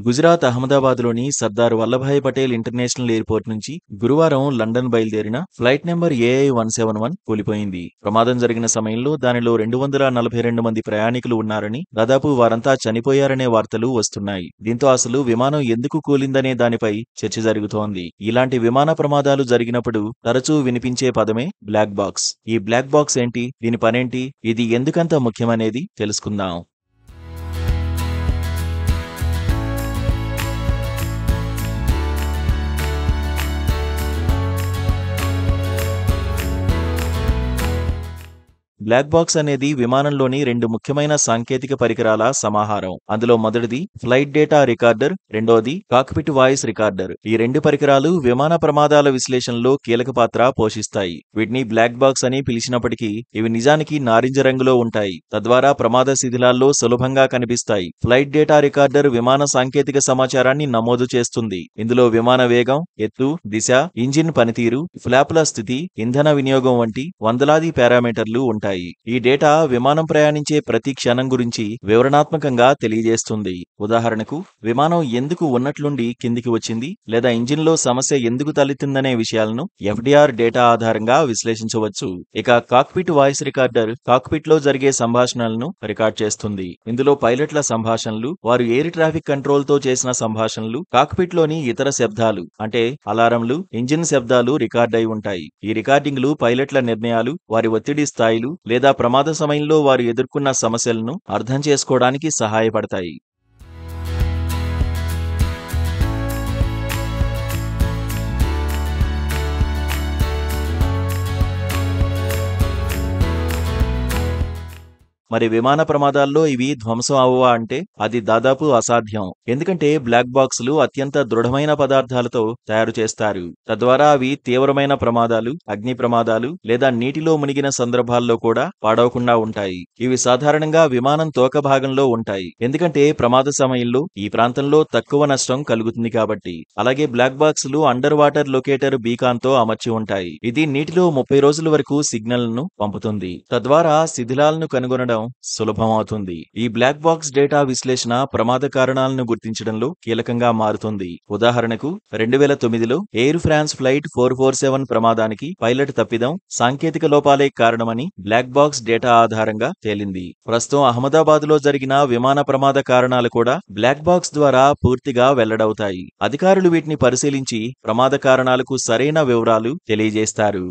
Gujarat అహ్మదాబాద్లోని Sardar Vallabhbhai Patel international airport నుంచి గురువారం London బయలుదేరిన ఫ్లైట్ నెంబర్ AI-171 కూలిపోయింది. ప్రమాదం జరిగిన సమయంలో దానిలో 242 మంది ప్రయాణికులు ఉన్నారని, దాదాపు వారంతా చనిపోయారనే వార్తలు వస్తున్నాయి. దీంతో అసలు విమానం ఎందుకు కూలిందనే దానిపై చర్చ జరుగుతోంది. ఇలాంటి విమాన ప్రమాదాలు జరిగినప్పుడు తరచూ వినిపించే పదమే బ్లాక్ బాక్స్. ఈ బ్లాక్ బాక్స్ ఏంటి, దీని పనేంటి, ఇది ఎందుకంత ముఖ్యమనేది తెలుసుకుందాం. బ్లాక్ బాక్స్ అనేది విమానంలోని రెండు ముఖ్యమైన సాంకేతిక పరికరాల సమాహారం. అందులో మొదటిది ఫ్లైట్ డేటా రికార్డర్, రెండోది కాక్పిట్ వాయిస్ రికార్డర్. ఈ రెండు పరికరాలు విమాన ప్రమాదాల విశ్లేషణలో కీలక పాత్ర పోషిస్తాయి. వీటిని బ్లాక్ బాక్స్ అని పిలిచినప్పటికీ ఇవి నిజానికి నారింజ రంగులో ఉంటాయి. తద్వారా ప్రమాద శిథిలాల్లో సులభంగా కనిపిస్తాయి. ఫ్లైట్ డేటా రికార్డర్ విమాన సాంకేతిక సమాచారాన్ని నమోదు చేస్తుంది. ఇందులో విమాన వేగం, ఎత్తు, దిశ, ఇంజిన్ పనితీరు, ఫ్లాపుల స్థితి, ఇంధన వినియోగం వంటి వందలాది పారామీటర్లు ఉంటాయి. ఈ డేటా విమానం ప్రయాణించే ప్రతి క్షణం గురించి వివరణాత్మకంగా తెలియజేస్తుంది. ఉదాహరణకు, విమానం ఎందుకు ఉన్నట్లుండి కిందికి వచ్చింది, లేదా ఇంజిన్లో సమస్య ఎందుకు తలెత్తిందనే విషయాలను FDR డేటా ఆధారంగా విశ్లేషించవచ్చు. ఇక కాక్పిట్ వాయిస్ రికార్డర్ కాక్పిట్ లో జరిగే సంభాషణలను రికార్డ్ చేస్తుంది. ఇందులో పైలట్ల సంభాషణలు, వారు ఎయిర్ ట్రాఫిక్ కంట్రోల్ తో చేసిన సంభాషణలు, కాక్పిట్ లోని ఇతర శబ్దాలు అంటే అలారంలు, ఇంజిన్ శబ్దాలు రికార్డ్ అయి ఉంటాయి. ఈ రికార్డింగ్లు పైలట్ల నిర్ణయాలు, వారి ఒత్తిడి స్థాయిలు లేదా ప్రమాద సమయంలో వారు ఎదుర్కొన్న సమస్యలను అర్థం చేసుకోవడానికి సహాయపడతాయి. మరి విమాన ప్రమాదాల్లో ఇవి ధ్వంసం అవ్వవా అంటే అది దాదాపు అసాధ్యం. ఎందుకంటే బ్లాక్ బాక్సులు అత్యంత దృఢమైన పదార్థాలతో తయారు చేస్తారు. తద్వారా అవి తీవ్రమైన ప్రమాదాలు, అగ్ని ప్రమాదాలు లేదా నీటిలో మునిగిన సందర్భాల్లో కూడా పాడవకుండా ఉంటాయి. ఇవి సాధారణంగా విమానం తోక భాగంలో ఉంటాయి. ఎందుకంటే ప్రమాద సమయంలో ఈ ప్రాంతంలో తక్కువ నష్టం కలుగుతుంది కాబట్టి. అలాగే బ్లాక్ బాక్సులు అండర్ వాటర్ లొకేటర్ బీకాన్ తో అమర్చి ఉంటాయి. ఇది నీటిలో 30 రోజుల వరకు సిగ్నల్ ను పంపుతుంది. తద్వారా శిథిలాలను కనుగొనడం సులభమవుతుంది. ఈ బ్లాక్ బాక్స్ డేటా విశ్లేషణ ప్రమాద కారణాలను గుర్తించడంలో కీలకంగా మారుతుంది. ఉదాహరణకు 2009లో ఎయిర్ ఫ్రాన్స్ ఫ్లైట్ 447 ప్రమాదానికి పైలట్ తప్పిదం, సాంకేతిక లోపాలే కారణమని బ్లాక్ బాక్స్ డేటా ఆధారంగా తేలింది. ప్రస్తుతం అహ్మదాబాద్ లో జరిగిన విమాన ప్రమాద కారణాలు కూడా బ్లాక్ బాక్స్ ద్వారా పూర్తిగా వెల్లడవుతాయి. అధికారులు వీటిని పరిశీలించి ప్రమాద కారణాలకు సరైన వివరాలు తెలియజేస్తారు.